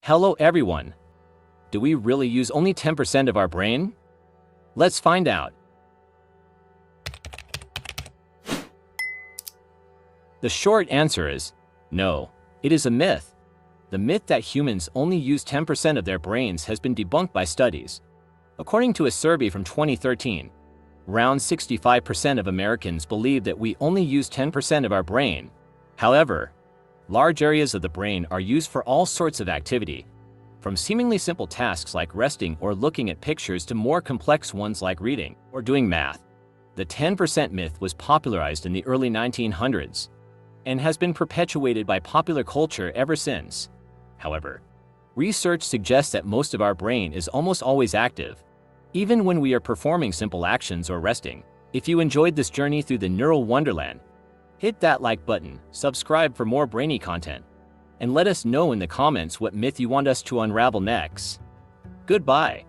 Hello everyone! Do we really use only 10% of our brain? Let's find out. The short answer is no. It is a myth. The myth that humans only use 10% of their brains has been debunked by studies. According to a survey from 2013, around 65% of Americans believe that we only use 10% of our brain. However, large areas of the brain are used for all sorts of activity, from seemingly simple tasks like resting or looking at pictures to more complex ones like reading or doing math. The 10% myth was popularized in the early 1900s and has been perpetuated by popular culture ever since. However, research suggests that most of our brain is almost always active, even when we are performing simple actions or resting. If you enjoyed this journey through the neural wonderland, hit that like button, subscribe for more brainy content, and let us know in the comments what myth you want us to unravel next. Goodbye.